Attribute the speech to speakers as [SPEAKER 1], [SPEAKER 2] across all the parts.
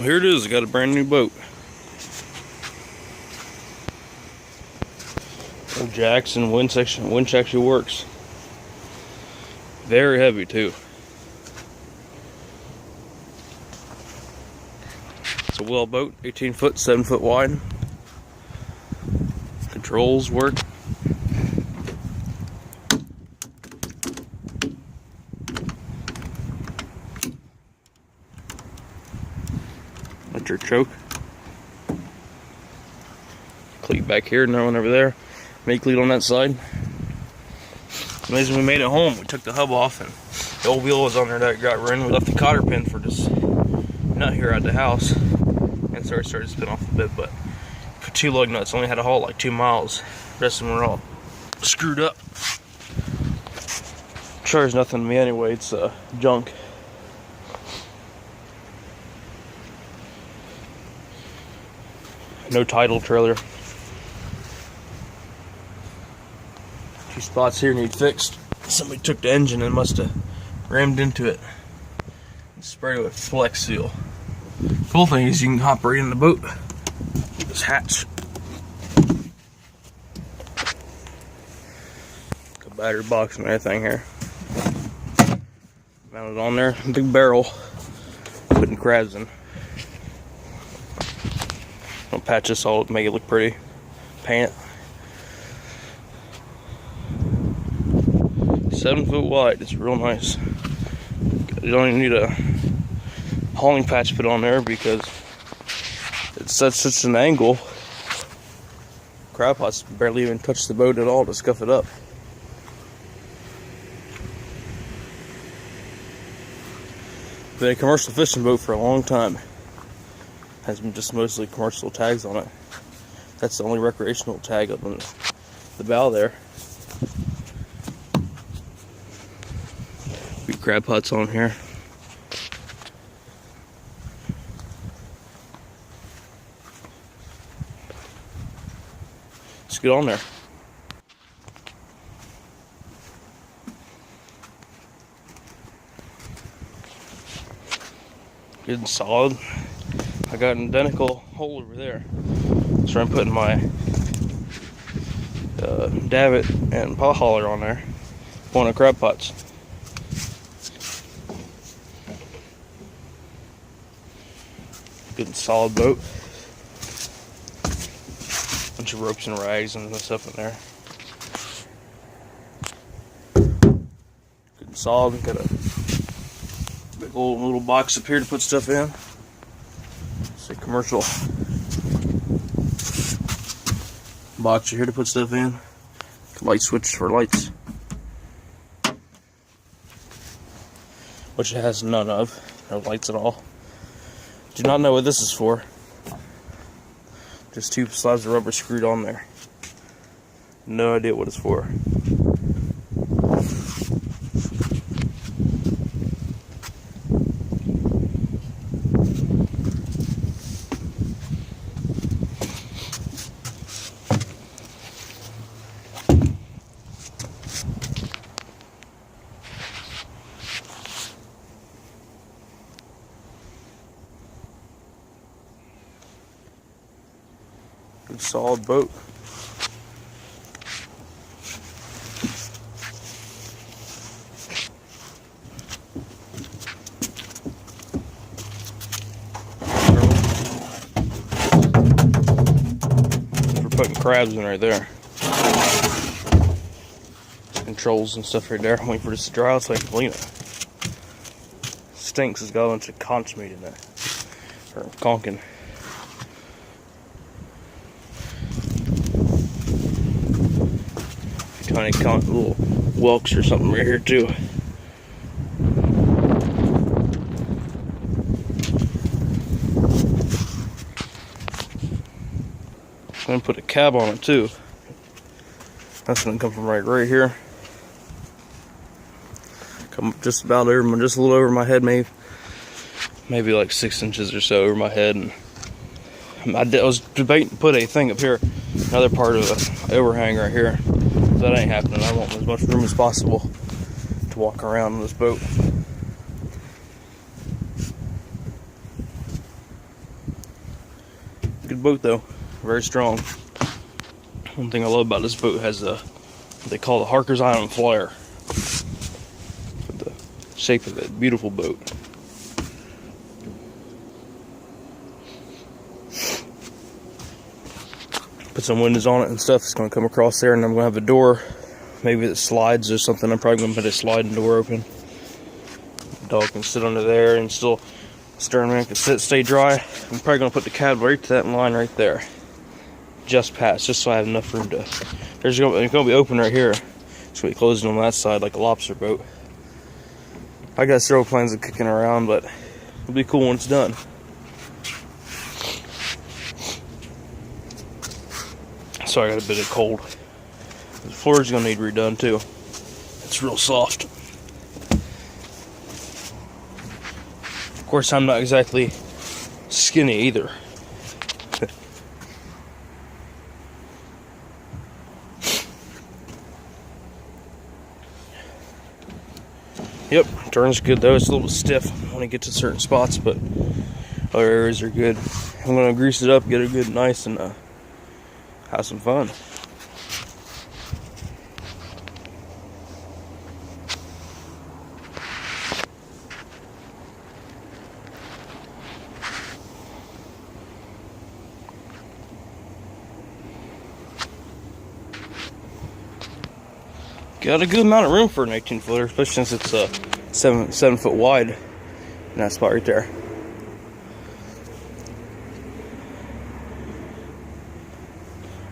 [SPEAKER 1] Well, here it is. I got a brand new boat. No jacks and winch actually works. Very heavy too. It's a well boat, 18 foot, 7 foot wide. Controls work. Electric choke. Cleat back here, another one over there. Make cleat on that side. Amazing, we made it home. We took the hub off and the old wheel was on there that got ruined. We left the cotter pin for this nut here at the house. And so it started to spin off a bit, but for 2 lug nuts, only had to haul like 2 miles. The rest of them were all screwed up. Sure is nothing to me anyway, it's junk. No tidal trailer. 2 spots here need fixed. Somebody took the engine and must have rammed into it and sprayed it with Flex Seal. Cool thing is you can hop right in the boat. This hatch. Got battery box and everything here. Mounted on there. Big barrel. Putting crabs in. I'll patch this all to make it look pretty. Paint it. 7 foot wide. It's real nice. You don't even need a hauling patch put on there because it's at such an angle. Crab pots barely even touch the boat at all to scuff it up. Been a commercial fishing boat for a long time. Has been just mostly commercial tags on it. That's the only recreational tag up on the bow there. Few crab pots on here. Let's get on there. Good and solid. I got an identical hole over there. So I'm putting my davit and paw hauler on there. One of the crab pots. Good and solid boat. Bunch of ropes and rags and stuff in there. Good and solid. Got a big old little box up here to put stuff in. It's a commercial box here to put stuff in. Light switch for lights, which it has none of. No lights at all. Do not know what this is for. Just 2 slabs of rubber screwed on there. No idea what it's for. Good solid boat. We're putting crabs in right there. Controls and stuff right there. I'm waiting for this to dry out so I can clean it. Stinks. It's got a bunch of conch meat in it. Or conkin. Tiny little whelks or something right here too. I'm gonna put a cab on it too. That's gonna come from right here. Come just about over, just a little over my head, maybe like 6 inches or so over my head. And I was debating to put a thing up here, another part of the overhang right here. That ain't happening. I want as much room as possible to walk around in this boat. boat though, very strong. One thing I love about this boat has what they call the Harker's Island Flyer. For the shape of it, beautiful boat. Put some windows on it and stuff. It's going to come across there, and I'm going to have a door. Maybe it slides or something. I'm probably going to put a sliding door open. The dog can sit under there and still stern man can stay dry. I'm probably going to put the cab right to that line right there. Just past, just so I have enough room to. It's going to be open right here. It's going to be closing on that side like a lobster boat. I got several plans of kicking around, but it'll be cool when it's done. So I got a bit of cold. The floor is going to need redone too. It's real soft. Of course, I'm not exactly skinny either. Yep, turns good though. It's a little stiff when I get to certain spots, but other areas are good. I'm going to grease it up, get it good and nice, and have some fun. Got a good amount of room for an 18-footer, especially since it's 7 foot wide in that spot right there.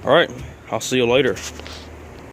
[SPEAKER 1] All right, I'll see you later.